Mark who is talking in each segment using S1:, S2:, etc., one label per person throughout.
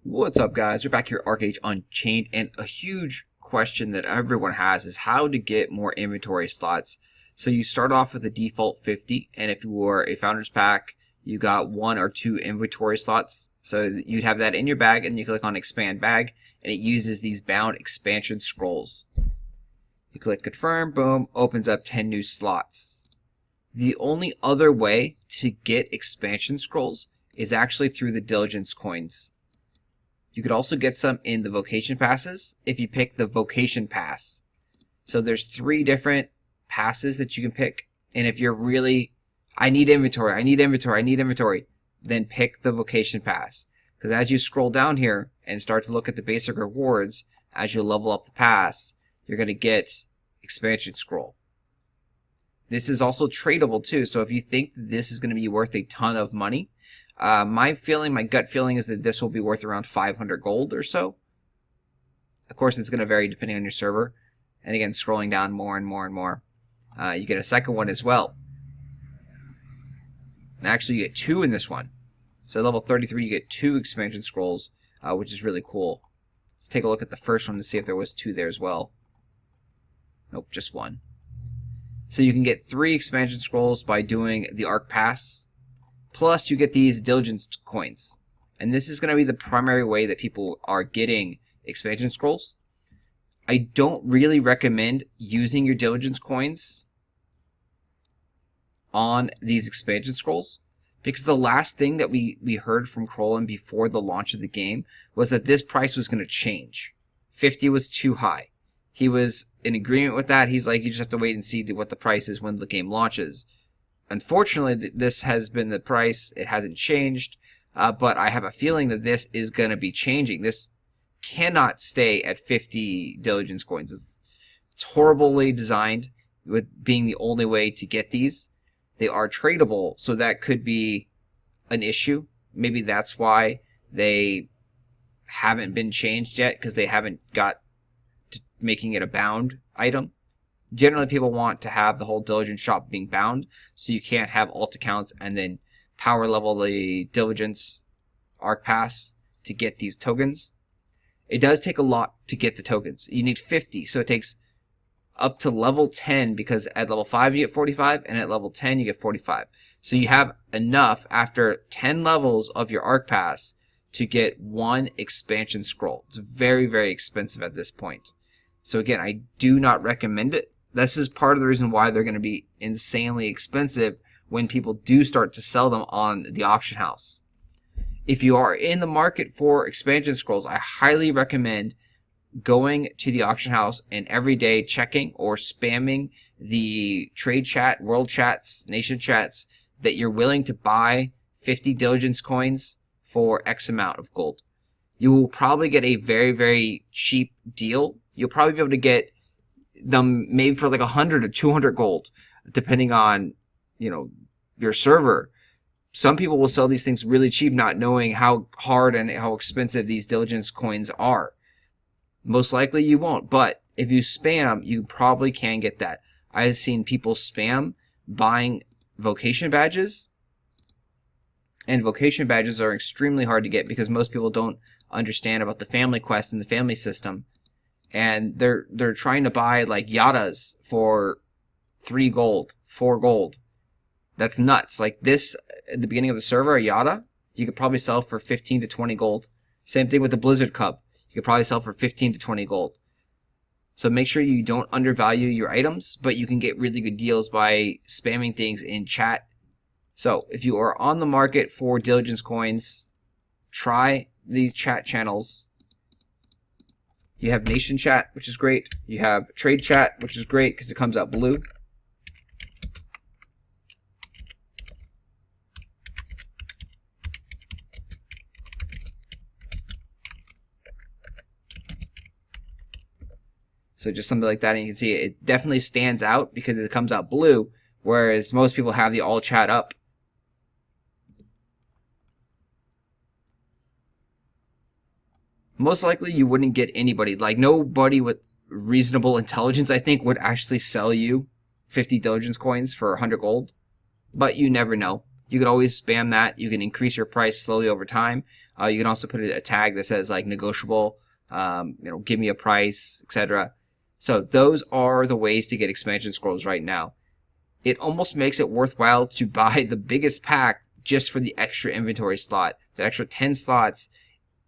S1: What's up, guys? We're back here at Archeage Unchained, and a huge question that everyone has is how to get more inventory slots. So you start off with a default 50, and if you were a founder's pack, you got 1 or 2 inventory slots. So you'd have that in your bag, and you click on expand bag, and it uses these bound expansion scrolls. You click confirm, boom, opens up 10 new slots. The only other way to get expansion scrolls is actually through the diligence coins. You could also get some in the vocation passes if you pick the vocation pass. So there's 3 different passes that you can pick. And if you're really, I need inventory, then pick the vocation pass. Because as you scroll down here and start to look at the basic rewards, as you level up the pass, you're going to get expansion scroll. This is also tradable too. So if you think that this is going to be worth a ton of money, my gut feeling is that this will be worth around 500 gold or so. Of course, it's going to vary depending on your server. And again, scrolling down more and more and more, you get a second one as well. And actually, you get 2 in this one. So level 33, you get 2 expansion scrolls, which is really cool. Let's take a look at the first one to see if there was 2 there as well. Nope, just 1. So you can get 3 expansion scrolls by doing the Arc Pass. Plus, you get these diligence coins. And this is going to be the primary way that people are getting expansion scrolls. I don't really recommend using your diligence coins on these expansion scrolls, because the last thing that we heard from Crolin before the launch of the game was that this price was going to change. 50 was too high. He was in agreement with that. He's like, you just have to wait and see what the price is when the game launches. Unfortunately, this has been the price. It hasn't changed, but I have a feeling that this is going to be changing. This cannot stay at 50 diligence coins. It's horribly designed, with being the only way to get these. They are tradable, so that could be an issue. Maybe that's why they haven't been changed yet, because they haven't got to making it a bound item. Generally, people want to have the whole diligence shop being bound, so you can't have alt accounts and then power level the diligence arc pass to get these tokens. It does take a lot to get the tokens. You need 50, so it takes up to level 10, because at level 5 you get 45, and at level 10 you get 45. So you have enough after 10 levels of your arc pass to get 1 expansion scroll. It's very, very expensive at this point. So again, I do not recommend it. This is part of the reason why they're going to be insanely expensive when people do start to sell them on the auction house. If you are in the market for expansion scrolls, I highly recommend going to the auction house and every day checking or spamming the trade chat, world chats, nation chats that you're willing to buy 50 diligence coins for X amount of gold. You will probably get a very, very cheap deal. You'll probably be able to get them made for like 100 or 200 gold, depending on, your server. Some people will sell these things really cheap, not knowing how hard and how expensive these diligence coins are. Most likely you won't, but if you spam, you probably can get that. I've seen people spam buying vocation badges, and vocation badges are extremely hard to get because most people don't understand about the family quest and the family system. And they're trying to buy like yadas for 3 gold, 4 gold. That's nuts. Like this, at the beginning of the server, a yada, you could probably sell for 15 to 20 gold. Same thing with the Blizzard Cup. You could probably sell for 15 to 20 gold. So make sure you don't undervalue your items, but you can get really good deals by spamming things in chat. So if you are on the market for diligence coins, try these chat channels. You have nation chat, which is great. You have trade chat, which is great because it comes out blue. So just something like that, and you can see it definitely stands out because it comes out blue, whereas most people have the all chat up. Most likely you wouldn't get anybody. Like nobody with reasonable intelligence, I think, would actually sell you 50 diligence coins for 100 gold. But you never know. You can always spam that. You can increase your price slowly over time. You can also put a tag that says like negotiable, give me a price, etc. So those are the ways to get expansion scrolls right now. It almost makes it worthwhile to buy the biggest pack just for the extra inventory slot. That extra 10 slots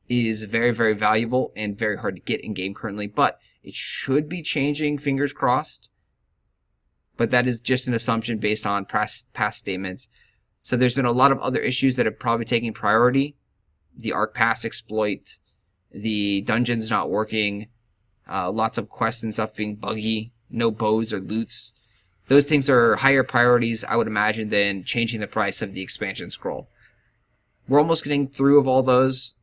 S1: is very, very valuable and very hard to get in game currently, but it should be changing, fingers crossed. But that is just an assumption based on past statements. So there's been a lot of other issues that have probably taken priority. The Arc Pass exploit, the dungeons not working, lots of quests and stuff being buggy, no bows or loots. Those things are higher priorities, I would imagine, than changing the price of the expansion scroll. We're almost getting through of all those.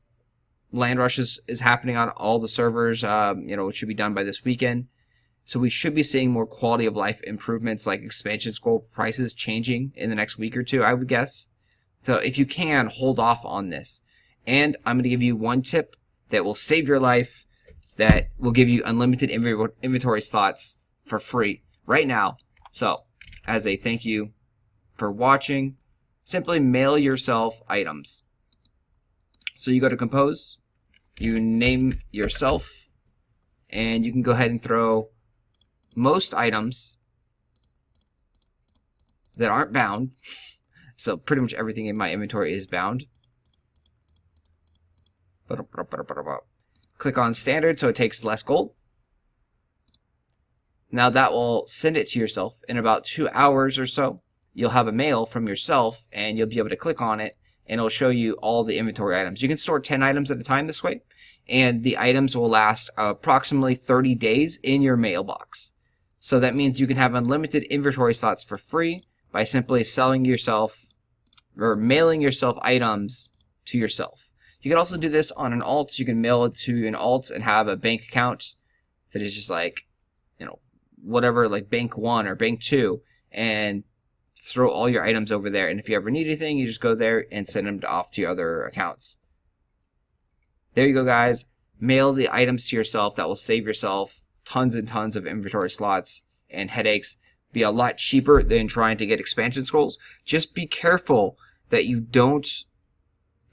S1: Land Rush is happening on all the servers. It should be done by this weekend. So we should be seeing more quality of life improvements like expansion scroll prices changing in the next week or two, I would guess. So if you can, hold off on this. And I'm going to give you one tip that will save your life, that will give you unlimited inventory slots for free right now. So as a thank you for watching, simply mail yourself items. So you go to Compose, you name yourself, and you can go ahead and throw most items that aren't bound. So pretty much everything in my inventory is bound. Click on standard so it takes less gold. Now that will send it to yourself. In about 2 hours or so, you'll have a mail from yourself and you'll be able to click on it and it'll show you all the inventory items. You can store 10 items at a time this way, and the items will last approximately 30 days in your mailbox. So that means you can have unlimited inventory slots for free by simply selling yourself or mailing yourself items to yourself. You can also do this on an alt. You can mail it to an alt and have a bank account that is just like, whatever, like Bank 1 or Bank 2, and throw all your items over there. And if you ever need anything, you just go there and send them off to your other accounts. There you go, guys. Mail the items to yourself. That will save yourself tons and tons of inventory slots and headaches. Be a lot cheaper than trying to get expansion scrolls. Just be careful that you don't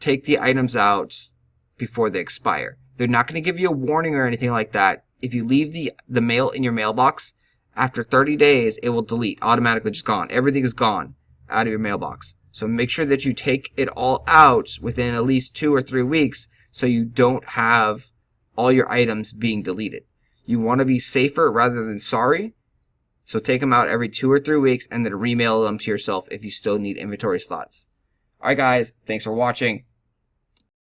S1: take the items out before they expire. They're not going to give you a warning or anything like that. If you leave the mail in your mailbox, after 30 days, it will delete. Automatically just gone. Everything is gone out of your mailbox. So make sure that you take it all out within at least 2 or 3 weeks so you don't have all your items being deleted. You want to be safer rather than sorry. So take them out every 2 or 3 weeks and then remail them to yourself if you still need inventory slots. Alright guys, thanks for watching.